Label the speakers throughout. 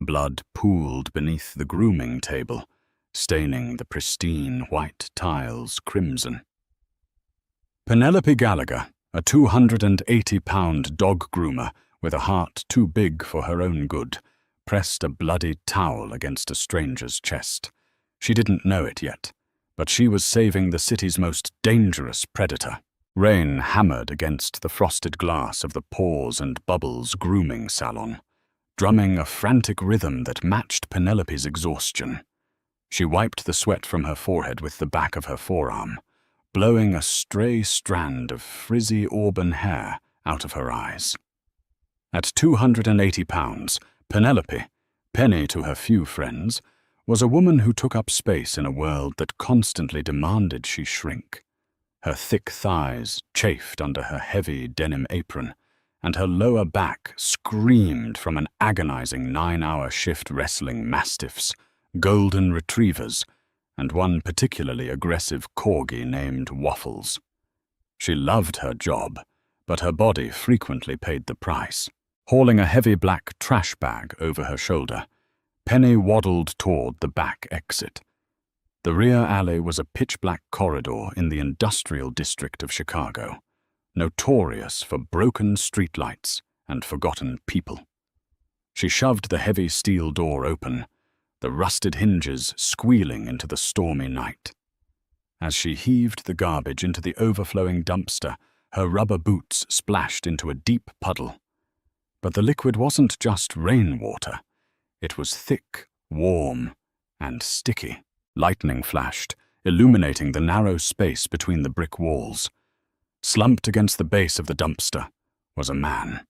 Speaker 1: Blood pooled beneath the grooming table, staining the pristine white tiles crimson. Penelope Gallagher, a 280-pound dog groomer with a heart too big for her own good, pressed a bloody towel against a stranger's chest. She didn't know it yet, but she was saving the city's most dangerous predator. Rain hammered against the frosted glass of the Pores and Bubbles grooming salon, drumming a frantic rhythm that matched Penelope's exhaustion. She wiped the sweat from her forehead with the back of her forearm, blowing a stray strand of frizzy auburn hair out of her eyes. At 280 pounds, Penelope, Penny to her few friends, was a woman who took up space in a world that constantly demanded she shrink. Her thick thighs chafed under her heavy denim apron, and her lower back screamed from an agonizing 9-hour shift wrestling mastiffs, golden retrievers, and one particularly aggressive corgi named Waffles. She loved her job, but her body frequently paid the price. Hauling a heavy black trash bag over her shoulder, Penny waddled toward the back exit. The rear alley was a pitch-black corridor in the industrial district of Chicago, notorious for broken streetlights and forgotten people. She shoved the heavy steel door open, the rusted hinges squealing into the stormy night. As she heaved the garbage into the overflowing dumpster, her rubber boots splashed into a deep puddle. But the liquid wasn't just rainwater. It was thick, warm, and sticky. Lightning flashed, illuminating the narrow space between the brick walls. Slumped against the base of the dumpster was a man.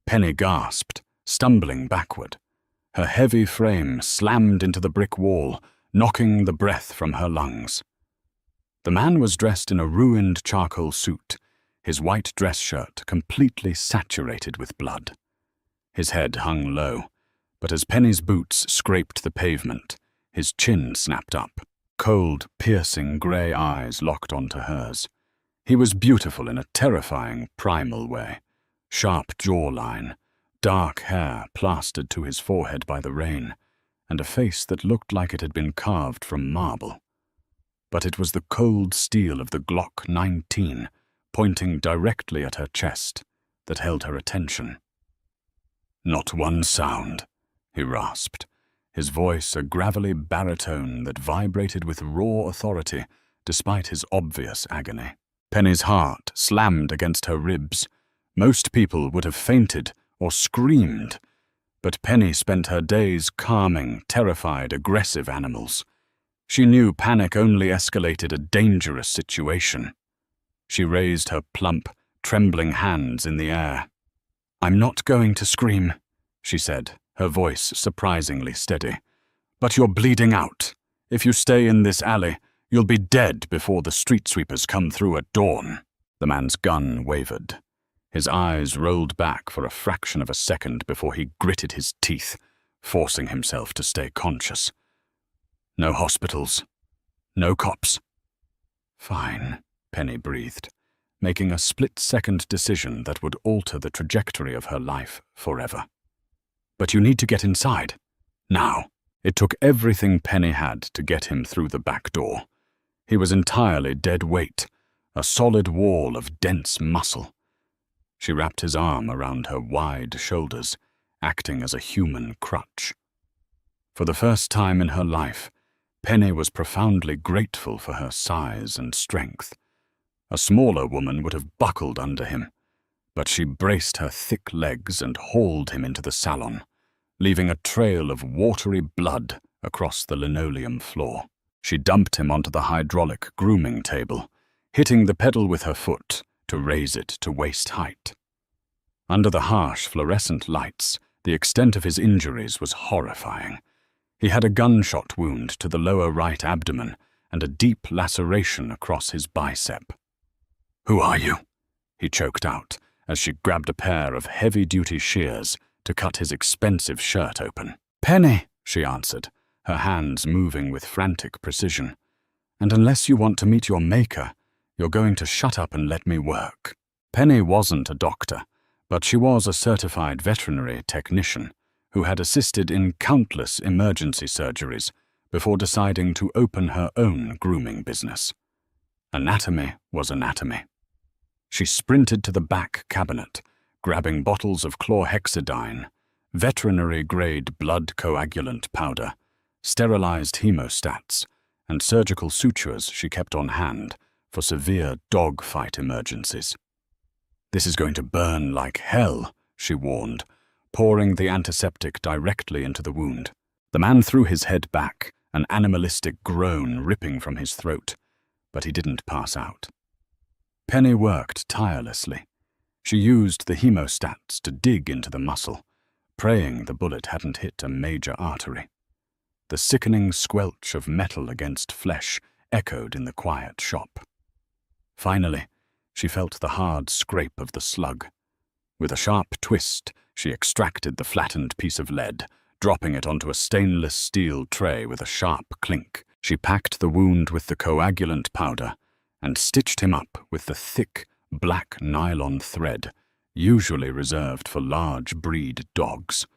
Speaker 1: Penny gasped, stumbling backward. Her heavy frame slammed into the brick wall, knocking the breath from her lungs. The man was dressed in a ruined charcoal suit, his white dress shirt completely saturated with blood. His head hung low, but as Penny's boots scraped the pavement, his chin snapped up. Cold, piercing grey eyes locked onto hers. He was beautiful in a terrifying, primal way. Sharp jawline, dark hair plastered to his forehead by the rain, and a face that looked like it had been carved from marble. But it was the cold steel of the Glock 19, pointing directly at her chest, that held her attention. "Not one sound," he rasped, his voice a gravelly baritone that vibrated with raw authority despite his obvious agony. Penny's heart slammed against her ribs. Most people would have fainted or screamed, but Penny spent her days calming terrified, aggressive animals. She knew panic only escalated a dangerous situation. She raised her plump, trembling hands in the air. "I'm not going to scream," she said, her voice surprisingly steady. "But you're bleeding out. If you stay in this alley, you'll be dead before the street sweepers come through at dawn." The man's gun wavered. His eyes rolled back for a fraction of a second before he gritted his teeth, forcing himself to stay conscious. "No hospitals. No cops." "Fine," Penny breathed, making a split-second decision that would alter the trajectory of her life forever. "But you need to get inside. Now." It took everything Penny had to get him through the back door. He was entirely dead weight, a solid wall of dense muscle. She wrapped his arm around her wide shoulders, acting as a human crutch. For the first time in her life, Penny was profoundly grateful for her size and strength. A smaller woman would have buckled under him, but she braced her thick legs and hauled him into the salon, leaving a trail of watery blood across the linoleum floor. She dumped him onto the hydraulic grooming table, hitting the pedal with her foot to raise it to waist height. Under the harsh fluorescent lights, the extent of his injuries was horrifying. He had a gunshot wound to the lower right abdomen and a deep laceration across his bicep. "Who are you?" he choked out as she grabbed a pair of heavy-duty shears to cut his expensive shirt open. "Penny," she answered, her hands moving with frantic precision. "And unless you want to meet your maker, you're going to shut up and let me work." Penny wasn't a doctor, but she was a certified veterinary technician, who had assisted in countless emergency surgeries before deciding to open her own grooming business. Anatomy was anatomy. She sprinted to the back cabinet, grabbing bottles of chlorhexidine, veterinary-grade blood coagulant powder, sterilized hemostats, and surgical sutures she kept on hand for severe dog-fight emergencies. "This is going to burn like hell," she warned, pouring the antiseptic directly into the wound. The man threw his head back, an animalistic groan ripping from his throat, but he didn't pass out. Penny worked tirelessly. She used the hemostats to dig into the muscle, praying the bullet hadn't hit a major artery. The sickening squelch of metal against flesh echoed in the quiet shop. Finally, she felt the hard scrape of the slug. With a sharp twist, she extracted the flattened piece of lead, dropping it onto a stainless steel tray with a sharp clink. She packed the wound with the coagulant powder and stitched him up with the thick, black nylon thread usually reserved for large breed dogs.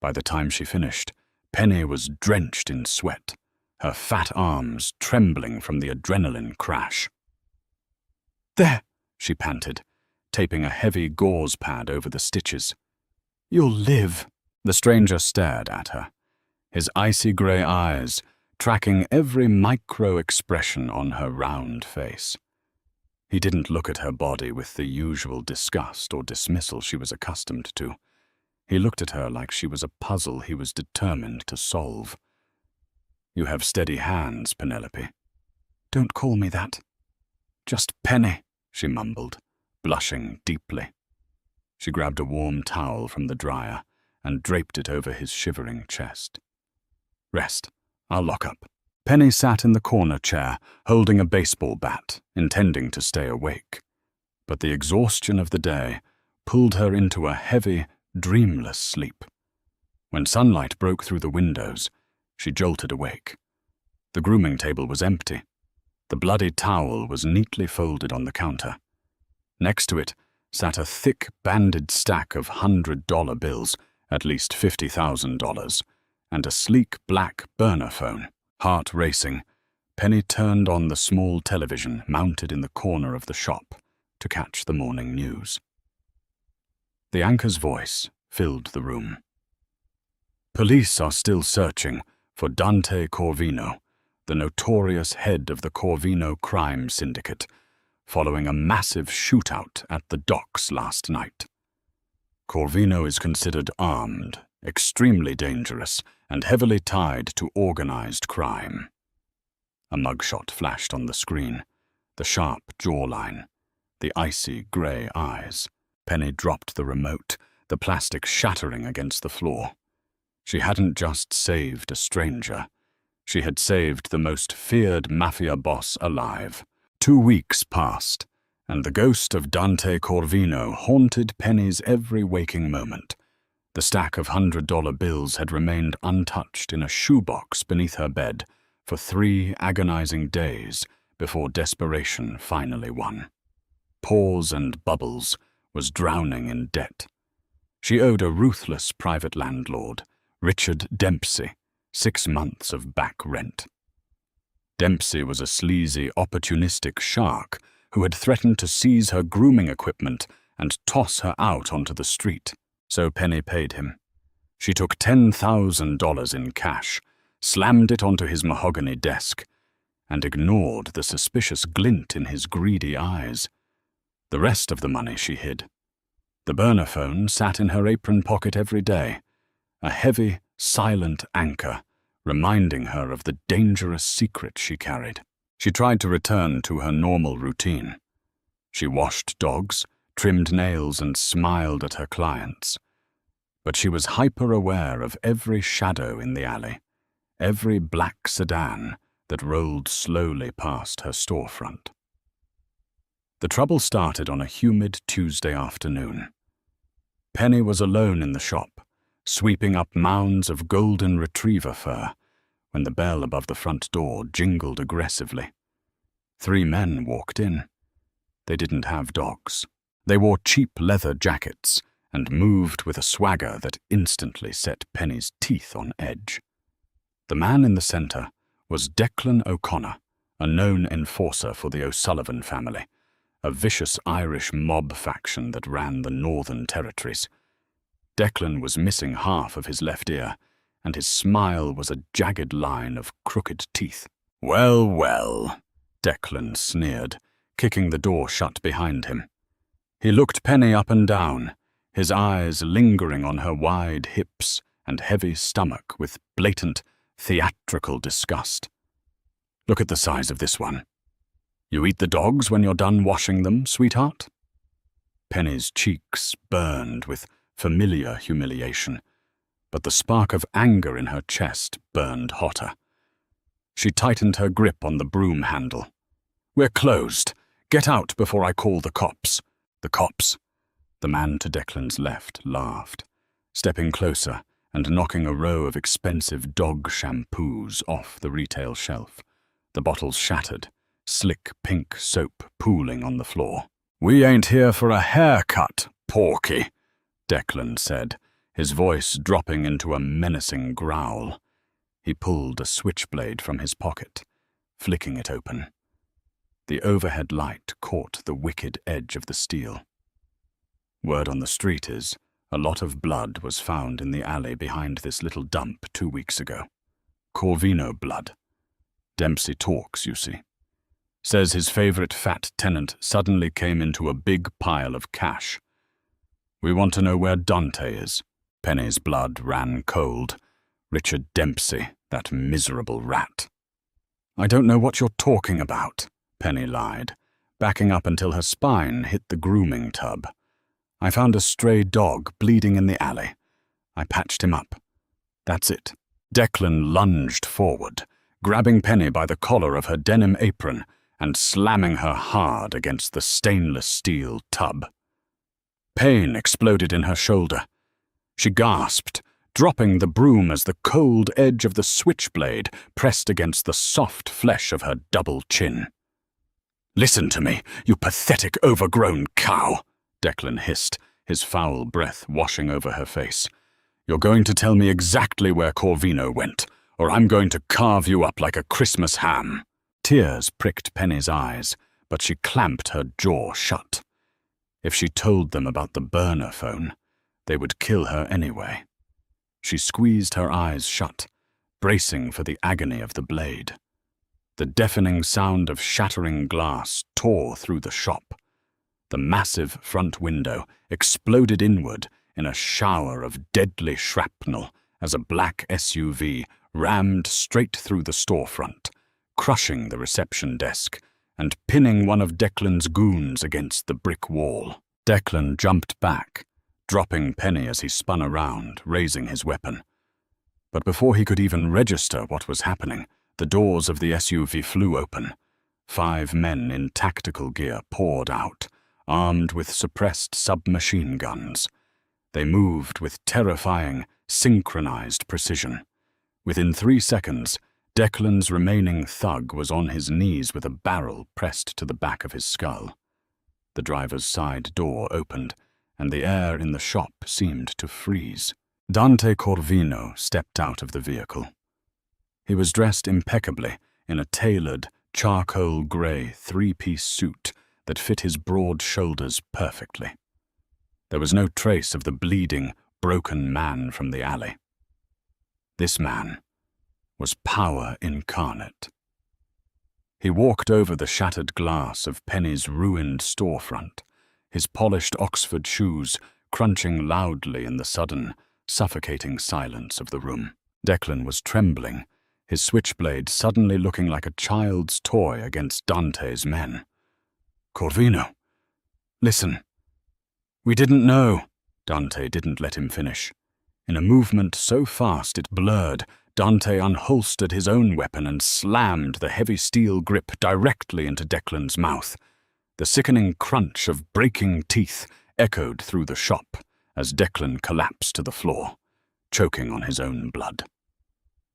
Speaker 1: By the time she finished, Penny was drenched in sweat, her fat arms trembling from the adrenaline crash. "There," she panted, taping a heavy gauze pad over the stitches. "You'll live." The stranger stared at her, his icy grey eyes tracking every micro-expression on her round face. He didn't look at her body with the usual disgust or dismissal she was accustomed to. He looked at her like she was a puzzle he was determined to solve. "You have steady hands, Penelope." "Don't call me that." "Just Penny," she mumbled, blushing deeply. She grabbed a warm towel from the dryer and draped it over his shivering chest. "Rest. I'll lock up." Penny sat in the corner chair, holding a baseball bat, intending to stay awake. But the exhaustion of the day pulled her into a heavy, dreamless sleep. When sunlight broke through the windows, she jolted awake. The grooming table was empty. The bloody towel was neatly folded on the counter. Next to it sat a thick, banded stack of $100 bills, at least $50,000, and a sleek black burner phone. Heart racing, Penny turned on the small television mounted in the corner of the shop to catch the morning news. The anchor's voice filled the room. "Police are still searching for Dante Corvino, the notorious head of the Corvino crime syndicate, following a massive shootout at the docks last night. Corvino is considered armed, extremely dangerous, and heavily tied to organized crime." A mugshot flashed on the screen, the sharp jawline, the icy grey eyes. Penny dropped the remote, the plastic shattering against the floor. She hadn't just saved a stranger. She had saved the most feared mafia boss alive. 2 weeks passed, and the ghost of Dante Corvino haunted Penny's every waking moment. The stack of $100 bills had remained untouched in a shoebox beneath her bed for 3 agonizing days before desperation finally won. Pause and Bubbles was drowning in debt. She owed a ruthless private landlord, Richard Dempsey, 6 months of back rent. Dempsey was a sleazy, opportunistic shark who had threatened to seize her grooming equipment and toss her out onto the street. So Penny paid him. She took $10,000 in cash, slammed it onto his mahogany desk, and ignored the suspicious glint in his greedy eyes. The rest of the money she hid. The burner phone sat in her apron pocket every day, a heavy, silent anchor, reminding her of the dangerous secret she carried. She tried to return to her normal routine. She washed dogs, trimmed nails, and smiled at her clients. But she was hyper-aware of every shadow in the alley, every black sedan that rolled slowly past her storefront. The trouble started on a humid Tuesday afternoon. Penny was alone in the shop, sweeping up mounds of golden retriever fur, when the bell above the front door jingled aggressively. 3 men walked in. They didn't have dogs. They wore cheap leather jackets and moved with a swagger that instantly set Penny's teeth on edge. The man in the center was Declan O'Connor, a known enforcer for the O'Sullivan family, a vicious Irish mob faction that ran the Northern Territories. Declan was missing half of his left ear, and his smile was a jagged line of crooked teeth. "Well, well," Declan sneered, kicking the door shut behind him. He looked Penny up and down, his eyes lingering on her wide hips and heavy stomach with blatant, theatrical disgust. "Look at the size of this one. You eat the dogs when you're done washing them, sweetheart?" Penny's cheeks burned with familiar humiliation, but the spark of anger in her chest burned hotter. She tightened her grip on the broom handle. "We're closed. Get out before I call the cops." "The cops?" The man to Declan's left laughed, stepping closer and knocking a row of expensive dog shampoos off the retail shelf. The bottles shattered, slick pink soap pooling on the floor. "We ain't here for a haircut, Porky," Declan said, his voice dropping into a menacing growl. He pulled a switchblade from his pocket, flicking it open. The overhead light caught the wicked edge of the steel. Word on the street is, a lot of blood was found in the alley behind this little dump 2 weeks ago. Corvino blood. Dempsey talks, you see. Says his favorite fat tenant suddenly came into a big pile of cash. "We want to know where Dante is." Penny's blood ran cold. Richard Dempsey, that miserable rat. "I don't know what you're talking about," Penny lied, backing up until her spine hit the grooming tub. "I found a stray dog bleeding in the alley. I patched him up. That's it." Declan lunged forward, grabbing Penny by the collar of her denim apron and slamming her hard against the stainless steel tub. Pain exploded in her shoulder. She gasped, dropping the broom as the cold edge of the switchblade pressed against the soft flesh of her double chin. "Listen to me, you pathetic overgrown cow," Declan hissed, his foul breath washing over her face. "You're going to tell me exactly where Corvino went, or I'm going to carve you up like a Christmas ham." Tears pricked Penny's eyes, but she clamped her jaw shut. If she told them about the burner phone, they would kill her anyway. She squeezed her eyes shut, bracing for the agony of the blade. The deafening sound of shattering glass tore through the shop. The massive front window exploded inward in a shower of deadly shrapnel as a black SUV rammed straight through the storefront, crushing the reception desk and pinning one of Declan's goons against the brick wall. Declan jumped back, dropping Penny as he spun around, raising his weapon. But before he could even register what was happening, the doors of the SUV flew open. 5 men in tactical gear poured out, armed with suppressed submachine guns. They moved with terrifying, synchronized precision. Within 3 seconds, Declan's remaining thug was on his knees with a barrel pressed to the back of his skull. The driver's side door opened, and the air in the shop seemed to freeze. Dante Corvino stepped out of the vehicle. He was dressed impeccably in a tailored, charcoal-gray 3-piece suit that fit his broad shoulders perfectly. There was no trace of the bleeding, broken man from the alley. This man was power incarnate. He walked over the shattered glass of Penny's ruined storefront, his polished Oxford shoes crunching loudly in the sudden, suffocating silence of the room. Declan was trembling, his switchblade suddenly looking like a child's toy against Dante's men. "Corvino, listen. We didn't know." Dante didn't let him finish. In a movement so fast it blurred, Dante unholstered his own weapon and slammed the heavy steel grip directly into Declan's mouth. The sickening crunch of breaking teeth echoed through the shop as Declan collapsed to the floor, choking on his own blood.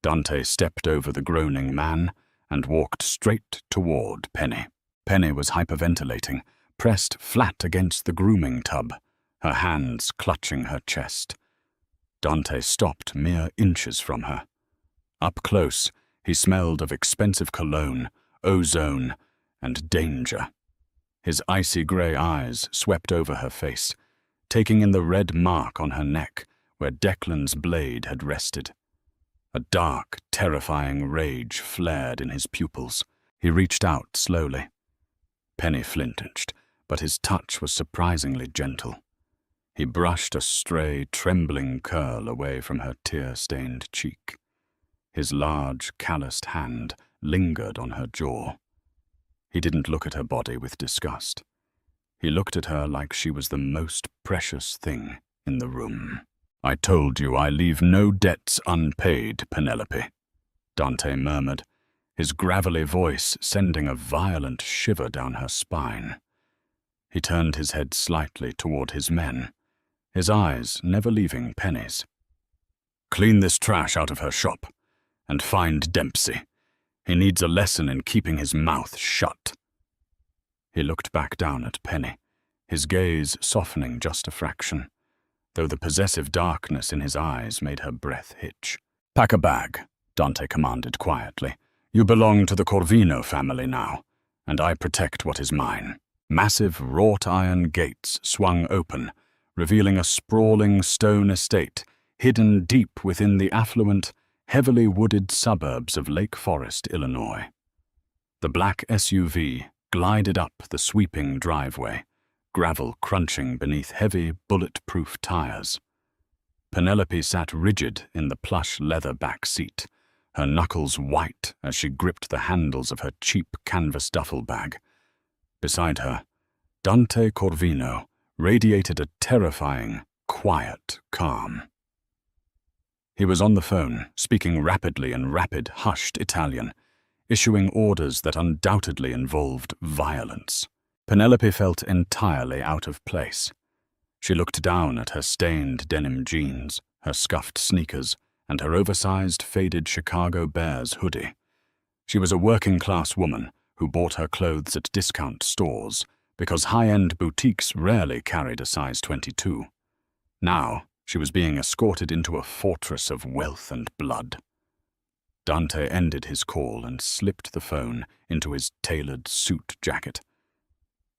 Speaker 1: Dante stepped over the groaning man and walked straight toward Penny. Penny was hyperventilating, pressed flat against the grooming tub, her hands clutching her chest. Dante stopped mere inches from her. Up close, he smelled of expensive cologne, ozone, and danger. His icy grey eyes swept over her face, taking in the red mark on her neck where Declan's blade had rested. A dark, terrifying rage flared in his pupils. He reached out slowly. Penny flinched, but his touch was surprisingly gentle. He brushed a stray, trembling curl away from her tear-stained cheek. His large, calloused hand lingered on her jaw. He didn't look at her body with disgust. He looked at her like she was the most precious thing in the room. "I told you I leave no debts unpaid, Penelope," Dante murmured, his gravelly voice sending a violent shiver down her spine. He turned his head slightly toward his men, his eyes never leaving Penny's. "Clean this trash out of her shop, and find Dempsey. He needs a lesson in keeping his mouth shut." He looked back down at Penny, his gaze softening just a fraction, though the possessive darkness in his eyes made her breath hitch. "Pack a bag," Dante commanded quietly. "You belong to the Corvino family now, and I protect what is mine." Massive wrought-iron gates swung open, revealing a sprawling stone estate hidden deep within the affluent, heavily wooded suburbs of Lake Forest, Illinois. The black SUV glided up the sweeping driveway, gravel crunching beneath heavy, bulletproof tires. Penelope sat rigid in the plush leather back seat, her knuckles white as she gripped the handles of her cheap canvas duffel bag. Beside her, Dante Corvino radiated a terrifying, quiet calm. He was on the phone, speaking rapidly in rapid, hushed Italian, issuing orders that undoubtedly involved violence. Penelope felt entirely out of place. She looked down at her stained denim jeans, her scuffed sneakers, and her oversized, faded Chicago Bears hoodie. She was a working-class woman who bought her clothes at discount stores because high-end boutiques rarely carried a size 22. Now, she was being escorted into a fortress of wealth and blood. Dante ended his call and slipped the phone into his tailored suit jacket.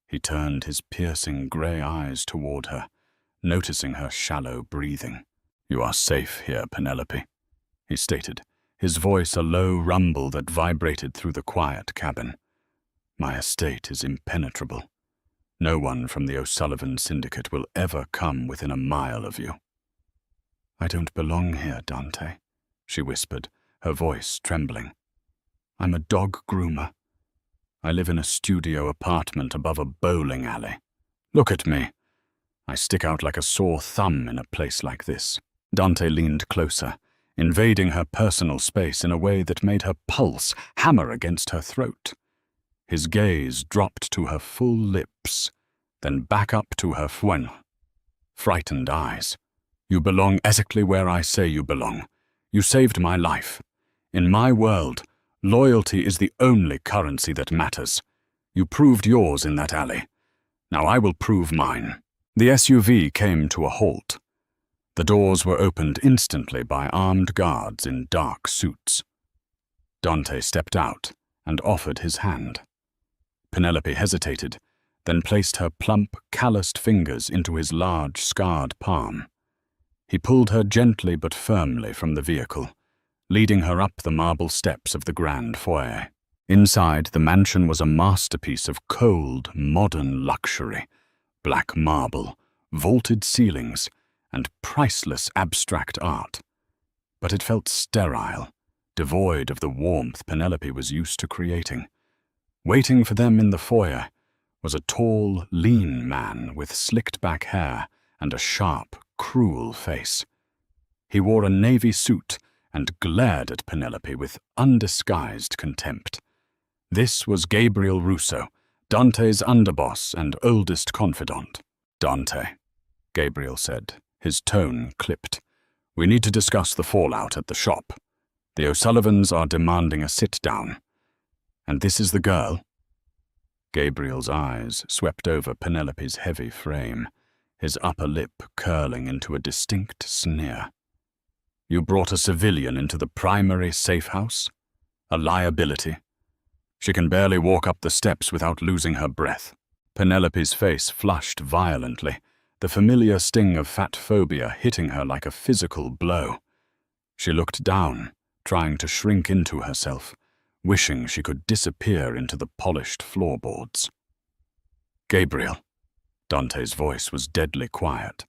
Speaker 1: He turned his piercing grey eyes toward her, noticing her shallow breathing. "You are safe here, Penelope," he stated, his voice a low rumble that vibrated through the quiet cabin. "My estate is impenetrable. No one from the O'Sullivan Syndicate will ever come within a mile of you." "I don't belong here, Dante," she whispered, her voice trembling. "I'm a dog groomer. I live in a studio apartment above a bowling alley. Look at me. I stick out like a sore thumb in a place like this." Dante leaned closer, invading her personal space in a way that made her pulse hammer against her throat. His gaze dropped to her full lips, then back up to her frightened eyes. "You belong exactly where I say you belong. You saved my life. In my world, loyalty is the only currency that matters. You proved yours in that alley. Now I will prove mine." The SUV came to a halt. The doors were opened instantly by armed guards in dark suits. Dante stepped out and offered his hand. Penelope hesitated, then placed her plump, calloused fingers into his large, scarred palm. He pulled her gently but firmly from the vehicle, leading her up the marble steps of the grand foyer. Inside, the mansion was a masterpiece of cold, modern luxury, black marble, vaulted ceilings, and priceless abstract art. But it felt sterile, devoid of the warmth Penelope was used to creating. Waiting for them in the foyer was a tall, lean man with slicked-back hair and a sharp, cruel face. He wore a navy suit and glared at Penelope with undisguised contempt. This was Gabriel Russo, Dante's underboss and oldest confidant. "Dante," Gabriel said, his tone clipped. "We need to discuss the fallout at the shop. The O'Sullivans are demanding a sit-down. And this is the girl?" Gabriel's eyes swept over Penelope's heavy frame, his upper lip curling into a distinct sneer. You brought a civilian into the primary safe house? A liability? She can barely walk up the steps without losing her breath. Penelope's face flushed violently, the familiar sting of fat phobia hitting her like a physical blow. She looked down, trying to shrink into herself, wishing she could disappear into the polished floorboards. Gabriel. Dante's voice was deadly quiet,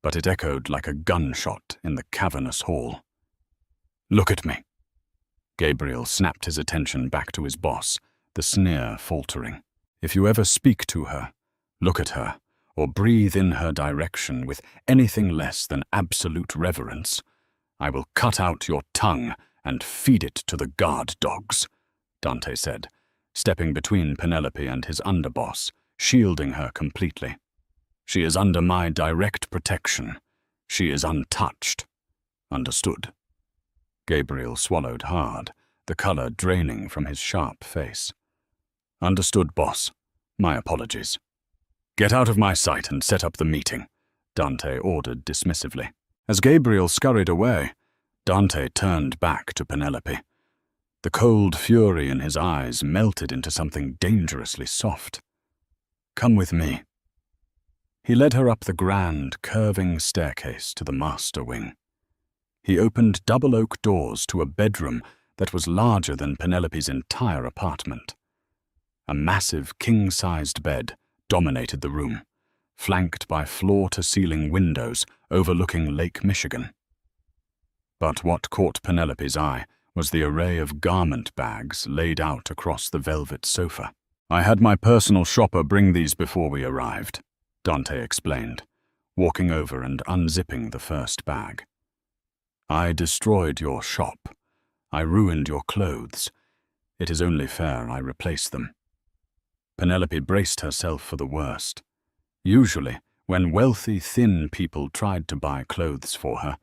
Speaker 1: but it echoed like a gunshot in the cavernous hall. Look at me. Gabriel snapped his attention back to his boss, the sneer faltering. If you ever speak to her, look at her, or breathe in her direction with anything less than absolute reverence, I will cut out your tongue and feed it to the guard dogs, Dante said, stepping between Penelope and his underboss, shielding her completely. She is under my direct protection. She is untouched. Understood? Gabriel swallowed hard, the color draining from his sharp face. Understood, boss. My apologies. Get out of my sight and set up the meeting, Dante ordered dismissively. As Gabriel scurried away, Dante turned back to Penelope. The cold fury in his eyes melted into something dangerously soft. Come with me. He led her up the grand, curving staircase to the master wing. He opened double oak doors to a bedroom that was larger than Penelope's entire apartment. A massive king-sized bed dominated the room, flanked by floor-to-ceiling windows overlooking Lake Michigan. But what caught Penelope's eye was the array of garment bags laid out across the velvet sofa. I had my personal shopper bring these before we arrived, Dante explained, walking over and unzipping the first bag. I destroyed your shop. I ruined your clothes. It is only fair I replace them. Penelope braced herself for the worst. Usually, when wealthy, thin people tried to buy clothes for her,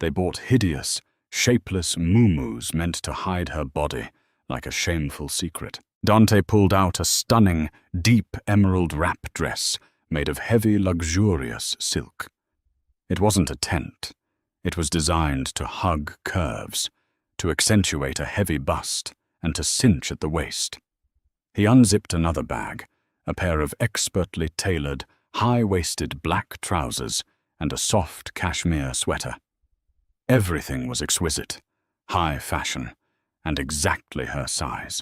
Speaker 1: they bought hideous, shapeless muumuus meant to hide her body like a shameful secret. Dante pulled out a stunning, deep emerald wrap dress made of heavy, luxurious silk. It wasn't a tent. It was designed to hug curves, to accentuate a heavy bust, and to cinch at the waist. He unzipped another bag, a pair of expertly tailored, high-waisted black trousers and a soft cashmere sweater. Everything was exquisite, high fashion, and exactly her size.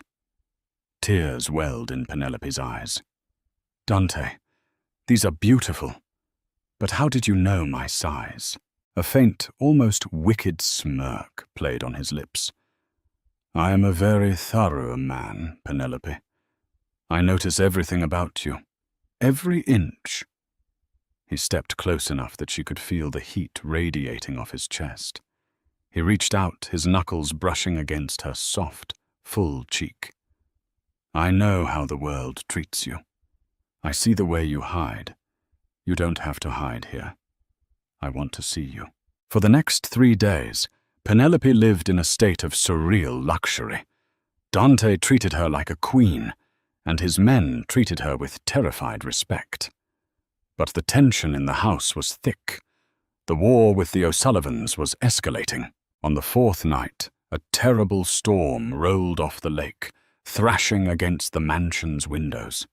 Speaker 1: Tears welled in Penelope's eyes. Dante, these are beautiful, but how did you know my size? A faint, almost wicked smirk played on his lips. I am a very thorough man, Penelope. I notice everything about you, every inch. He stepped close enough that she could feel the heat radiating off his chest. He reached out, his knuckles brushing against her soft, full cheek. I know how the world treats you. I see the way you hide. You don't have to hide here. I want to see you. For the next 3 days, Penelope lived in a state of surreal luxury. Dante treated her like a queen, and his men treated her with terrified respect. But the tension in the house was thick. The war with the O'Sullivans was escalating. On the 4th night, a terrible storm rolled off the lake, thrashing against the mansion's windows.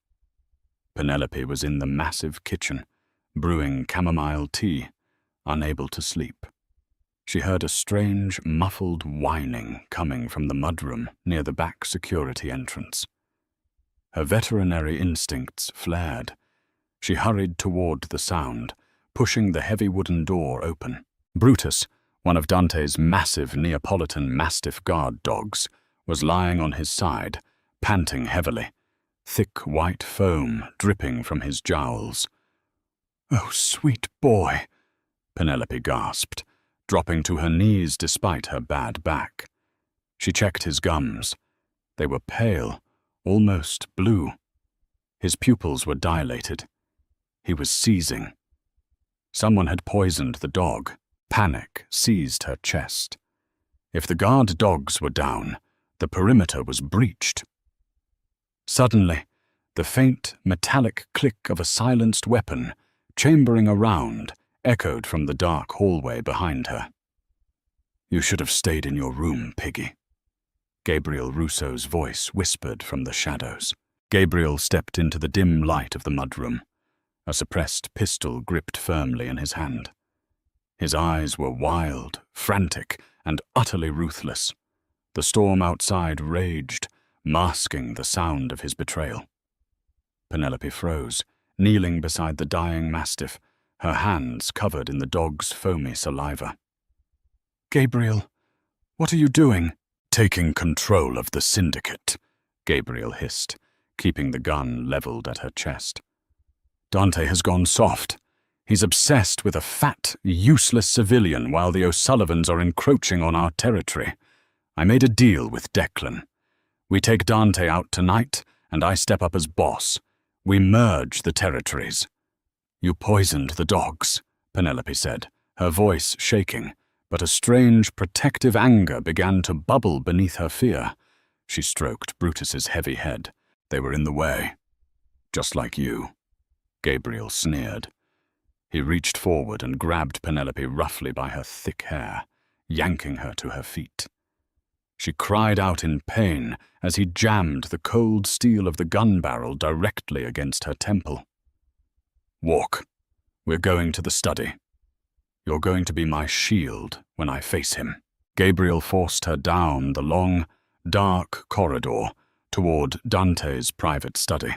Speaker 1: Penelope was in the massive kitchen, brewing chamomile tea, unable to sleep. She heard a strange, muffled whining coming from the mudroom near the back security entrance. Her veterinary instincts flared. She hurried toward the sound, pushing the heavy wooden door open. Brutus, one of Dante's massive Neapolitan Mastiff guard dogs, was lying on his side, panting heavily, thick white foam dripping from his jowls. "Oh, sweet boy," Penelope gasped, dropping to her knees despite her bad back. She checked his gums. They were pale, almost blue. His pupils were dilated. He was seizing. Someone had poisoned the dog. Panic seized her chest. If the guard dogs were down, the perimeter was breached. Suddenly, the faint, metallic click of a silenced weapon chambering around, echoed from the dark hallway behind her. "You should have stayed in your room, Piggy," Gabriel Rousseau's voice whispered from the shadows. Gabriel stepped into the dim light of the mudroom, a suppressed pistol gripped firmly in his hand. His eyes were wild, frantic, and utterly ruthless. The storm outside raged, masking the sound of his betrayal. Penelope froze, kneeling beside the dying mastiff, her hands covered in the dog's foamy saliva. "Gabriel, what are you doing?" "Taking control of the syndicate," Gabriel hissed, keeping the gun leveled at her chest. "Dante has gone soft. He's obsessed with a fat, useless civilian while the O'Sullivans are encroaching on our territory. I made a deal with Declan. We take Dante out tonight, and I step up as boss. We merge the territories." "You poisoned the dogs," Penelope said, her voice shaking, but a strange, protective anger began to bubble beneath her fear. She stroked Brutus's heavy head. "They were in the way. Just like you," Gabriel sneered. He reached forward and grabbed Penelope roughly by her thick hair, yanking her to her feet. She cried out in pain as he jammed the cold steel of the gun barrel directly against her temple. "Walk. We're going to the study. You're going to be my shield when I face him." Gabriel forced her down the long, dark corridor toward Dante's private study.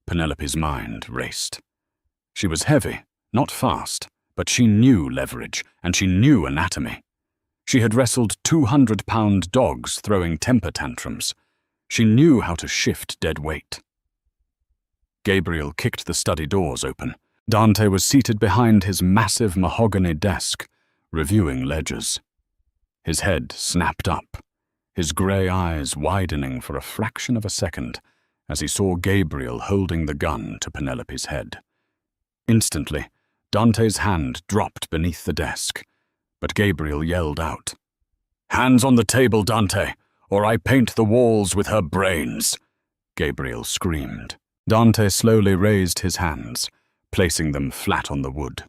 Speaker 1: Penelope's mind raced. She was heavy, not fast, but she knew leverage, and she knew anatomy. She had wrestled 200-pound dogs throwing temper tantrums. She knew how to shift dead weight. Gabriel kicked the study doors open. Dante was seated behind his massive mahogany desk, reviewing ledgers. His head snapped up, his grey eyes widening for a fraction of a second as he saw Gabriel holding the gun to Penelope's head. Instantly, Dante's hand dropped beneath the desk, but Gabriel yelled out, "Hands on the table, Dante, or I paint the walls with her brains!" Gabriel screamed. Dante slowly raised his hands, placing them flat on the wood.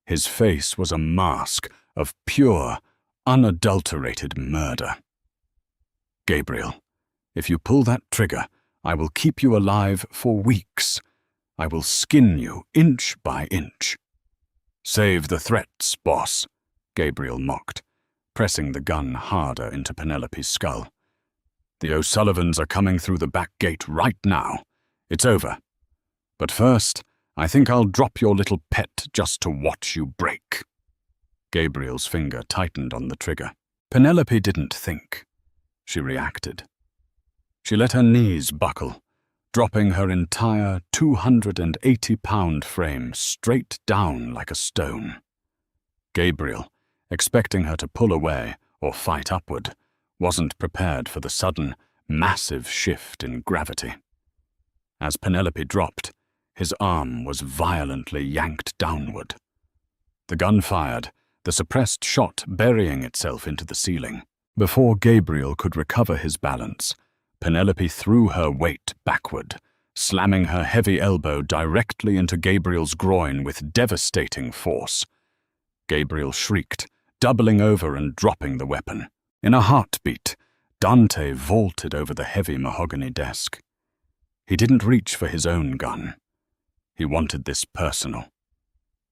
Speaker 1: His face was a mask of pure, unadulterated murder. "Gabriel, if you pull that trigger, I will keep you alive for weeks. I will skin you inch by inch." "Save the threats, boss," Gabriel mocked, pressing the gun harder into Penelope's skull. "The O'Sullivans are coming through the back gate right now. It's over. But first, I think I'll drop your little pet just to watch you break." Gabriel's finger tightened on the trigger. Penelope didn't think. She reacted. She let her knees buckle, dropping her entire 280-pound frame straight down like a stone. Gabriel, expecting her to pull away or fight upward, wasn't prepared for the sudden, massive shift in gravity. As Penelope dropped, his arm was violently yanked downward. The gun fired, the suppressed shot burying itself into the ceiling. Before Gabriel could recover his balance, Penelope threw her weight backward, slamming her heavy elbow directly into Gabriel's groin with devastating force. Gabriel shrieked, doubling over and dropping the weapon. In a heartbeat, Dante vaulted over the heavy mahogany desk. He didn't reach for his own gun. He wanted this personal.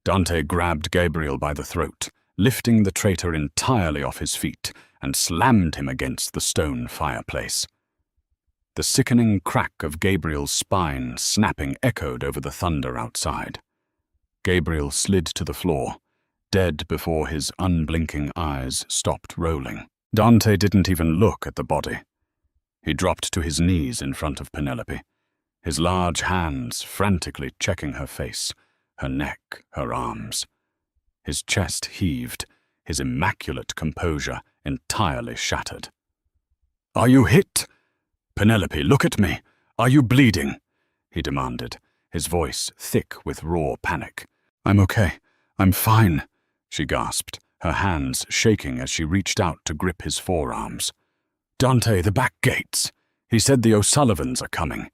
Speaker 1: Dante grabbed Gabriel by the throat, lifting the traitor entirely off his feet, and slammed him against the stone fireplace. The sickening crack of Gabriel's spine snapping echoed over the thunder outside. Gabriel slid to the floor, dead before his unblinking eyes stopped rolling. Dante didn't even look at the body. He dropped to his knees in front of Penelope, his large hands frantically checking her face, her neck, her arms. His chest heaved, his immaculate composure entirely shattered. "Are you hit? Penelope, look at me. Are you bleeding?" he demanded, his voice thick with raw panic. "I'm okay. I'm fine," she gasped, her hands shaking as she reached out to grip his forearms. "Dante, the back gates. He said the O'Sullivans are coming,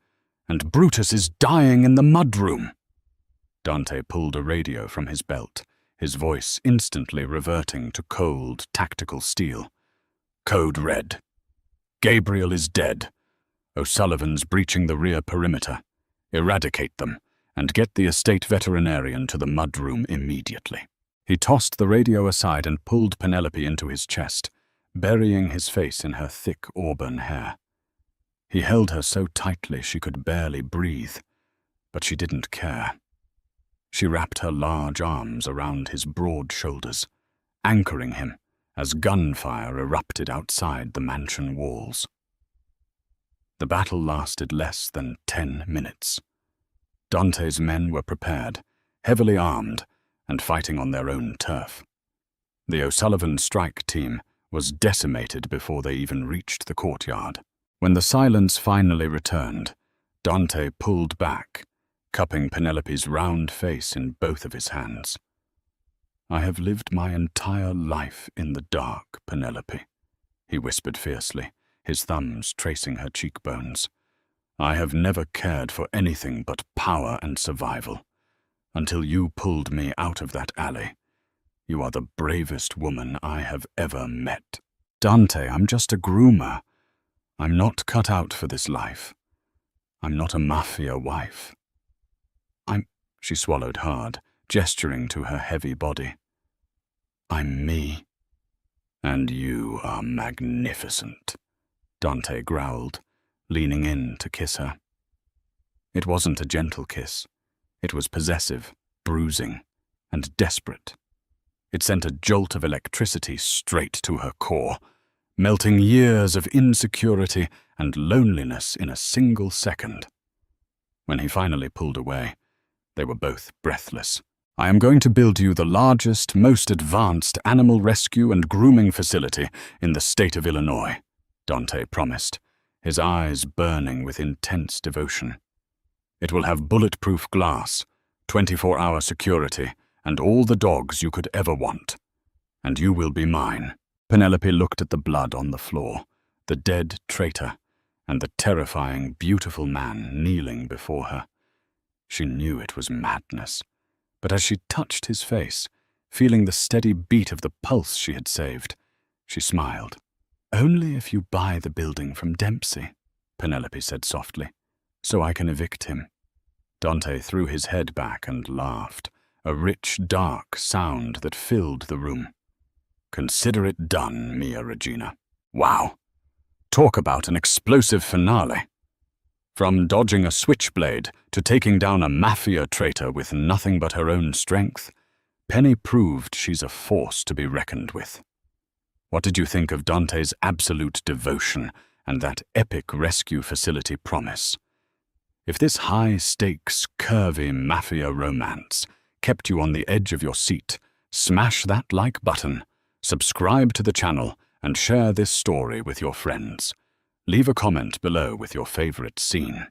Speaker 1: and Brutus is dying in the mudroom." Dante pulled a radio from his belt, his voice instantly reverting to cold, tactical steel. Code red. Gabriel is dead. O'Sullivan's breaching the rear perimeter. Eradicate them, and get the estate veterinarian to the mudroom immediately. He tossed the radio aside and pulled Penelope into his chest, burying his face in her thick auburn hair. He held her so tightly she could barely breathe, but she didn't care. She wrapped her large arms around his broad shoulders, anchoring him as gunfire erupted outside the mansion walls. The battle lasted less than 10 minutes. Dante's men were prepared, heavily armed, and fighting on their own turf. The O'Sullivan strike team was decimated before they even reached the courtyard. When the silence finally returned, Dante pulled back, cupping Penelope's round face in both of his hands. "I have lived my entire life in the dark, Penelope," he whispered fiercely, his thumbs tracing her cheekbones. "I have never cared for anything but power and survival, until you pulled me out of that alley. You are the bravest woman I have ever met." "Dante, I'm just a groomer. I'm not cut out for this life. I'm not a mafia wife. She swallowed hard, gesturing to her heavy body. "I'm me." "And you are magnificent," Dante growled, leaning in to kiss her. It wasn't a gentle kiss. It was possessive, bruising, and desperate. It sent a jolt of electricity straight to her core, melting years of insecurity and loneliness in a single second. When he finally pulled away, they were both breathless. "I am going to build you the largest, most advanced animal rescue and grooming facility in the state of Illinois," Dante promised, his eyes burning with intense devotion. "It will have bulletproof glass, 24-hour security, and all the dogs you could ever want. And you will be mine." Penelope looked at the blood on the floor, the dead traitor, and the terrifying, beautiful man kneeling before her. She knew it was madness, but as she touched his face, feeling the steady beat of the pulse she had saved, she smiled. "Only if you buy the building from Dempsey," Penelope said softly, "so I can evict him." Dante threw his head back and laughed, a rich, dark sound that filled the room. "Consider it done, Mia Regina." Wow! Talk about an explosive finale. From dodging a switchblade to taking down a mafia traitor with nothing but her own strength, Penny proved she's a force to be reckoned with. What did you think of Dante's absolute devotion and that epic rescue facility promise? If this high-stakes, curvy mafia romance kept you on the edge of your seat, smash that like button, subscribe to the channel, and share this story with your friends. Leave a comment below with your favorite scene.